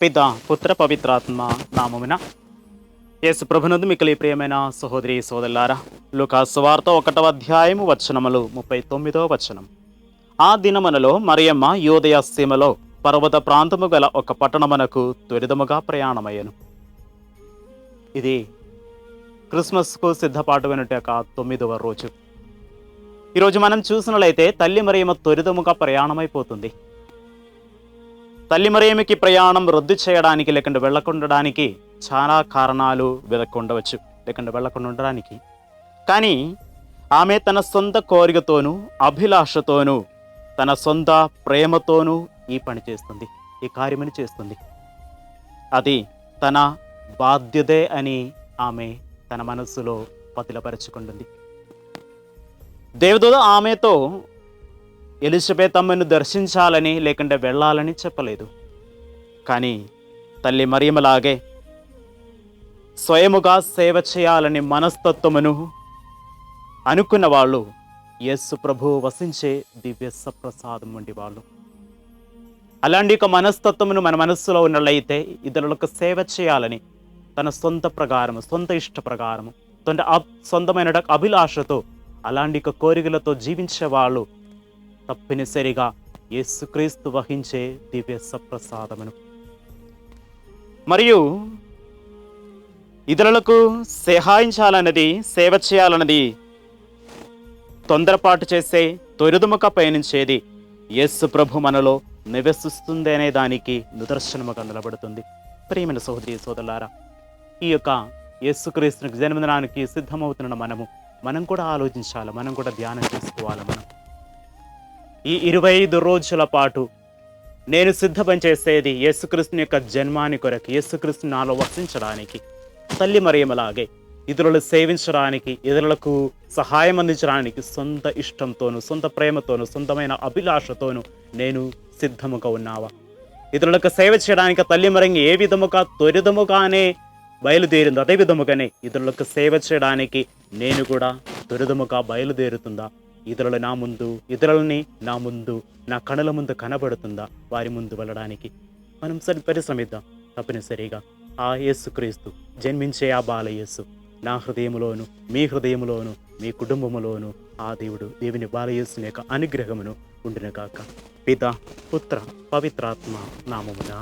పిత పుత్ర పవిత్రాత్మ నామమున యేసు ప్రభునందు మిక్కిలి ప్రియమైన సహోదరి సోదరులారా, లూకా సువార్త 1వ అధ్యాయము వచనములు 39వ వచనం. ఆ దినమునలో మరియమ్మ యూదయ సీమలో పర్వత ప్రాంతము గల ఒక పట్టణమునకు త్వరితముగా ప్రయాణమయ్యను. ఇది క్రిస్మస్కు సిద్ధపాటువైనట 9వ రోజు. ఈరోజు మనం చూసినట్లయితే తల్లి మరియమ్మ త్వరితముగా ప్రయాణమైపోతుంది. తల్లి మరియమ్మకి ప్రయాణం రద్దు చేయడానికి లేకుంటే వెళ్ళకుండడానికి చాలా కారణాలు వెదక్కుండవచ్చు, లేకుంటే వెళ్ళకుండా ఉండడానికి. కానీ ఆమె తన సొంత కోరికతోనూ అభిలాషతోనూ తన సొంత ప్రేమతోనూ ఈ పని చేస్తుంది, ఈ కార్యమని చేస్తుంది. అది తన బాధ్యతే అని ఆమె తన మనస్సులో పతిలపరుచుకుంటుంది. దేవదూత ఆమెతో ఎలిజబెత్ అమ్మను దర్శించాలని లేకుంటే వెళ్ళాలని చెప్పలేదు. కానీ తల్లి మరియమ్మలాగే స్వయముగా సేవ చేయాలని మనస్తత్వమును అనుకున్న వాళ్ళు యేసు ప్రభువు వసించే దివ్య సప్రసాదం వంటి వాళ్ళు. అలాంటి ఒక మనస్తత్వమును మన మనస్సులో ఉన్నట్లయితే ఇతరులకు సేవ చేయాలని తన సొంత ప్రకారము, సొంత ఇష్ట ప్రకారము, సొంతమైన అభిలాషతో అలాంటి ఒక కోరికలతో జీవించే వాళ్ళు తప్పనిసరిగా యేసుక్రీస్తు వహించే దివ్య సప్రసాదమును మరియు ఇతరులకు సహాయించాలన్నది, సేవ చేయాలన్నది, తొందరపాటు చేసే త్వరితముక పయనించేది యేసు ప్రభు మనలో నివసిస్తుంది అనే దానికి నిదర్శనముగా నిలబడుతుంది. ప్రియమైన సహోదరి సోదరులారా, ఈ యొక్క యేసుక్రీస్తునికి జన్మదినానికి సిద్ధమవుతున్న మనం కూడా ఆలోచించాలి, మనం కూడా ధ్యానం చేసుకోవాలి. మనం ఈ 25 రోజుల పాటు నేను సిద్ధం చేసేది యేసుక్రీస్తుని యొక్క జన్మాని కొరకు, యేసుక్రీస్తు నాలో వసించడానికి, తల్లి మరియమ్మలాగే ఇతరులు సేవించడానికి, ఇతరులకు సహాయం అందించడానికి సొంత ఇష్టంతోనూ, సొంత ప్రేమతోనూ, సొంతమైన అభిలాషతోనూ నేను సిద్ధముగా ఉన్నావా? ఇతరులకు సేవ చేయడానికి తల్లి మరియమ్మ ఏ విధముగా త్వరితముగానే బయలుదేరిందో అదే విధముగానే ఇతరులకు సేవ చేయడానికి నేను కూడా త్వరితముగా బయలుదేరుతుందా? ఇతరులని నా ముందు, నా కనుల ముందు కనబడుతుందా? వారి ముందు వెళ్ళడానికి మనం పరిశ్రమిద్దాం. తప్పనిసరిగా ఆ యేసుక్రీస్తు జన్మించే ఆ బాలయేసు నా హృదయములోను, మీ హృదయములోను, మీ కుటుంబములోను ఆ దేవుని బాలయేసుని యొక్క అనుగ్రహమును ఉండునుగాక. పిత పుత్ర పవిత్రాత్మ నామమున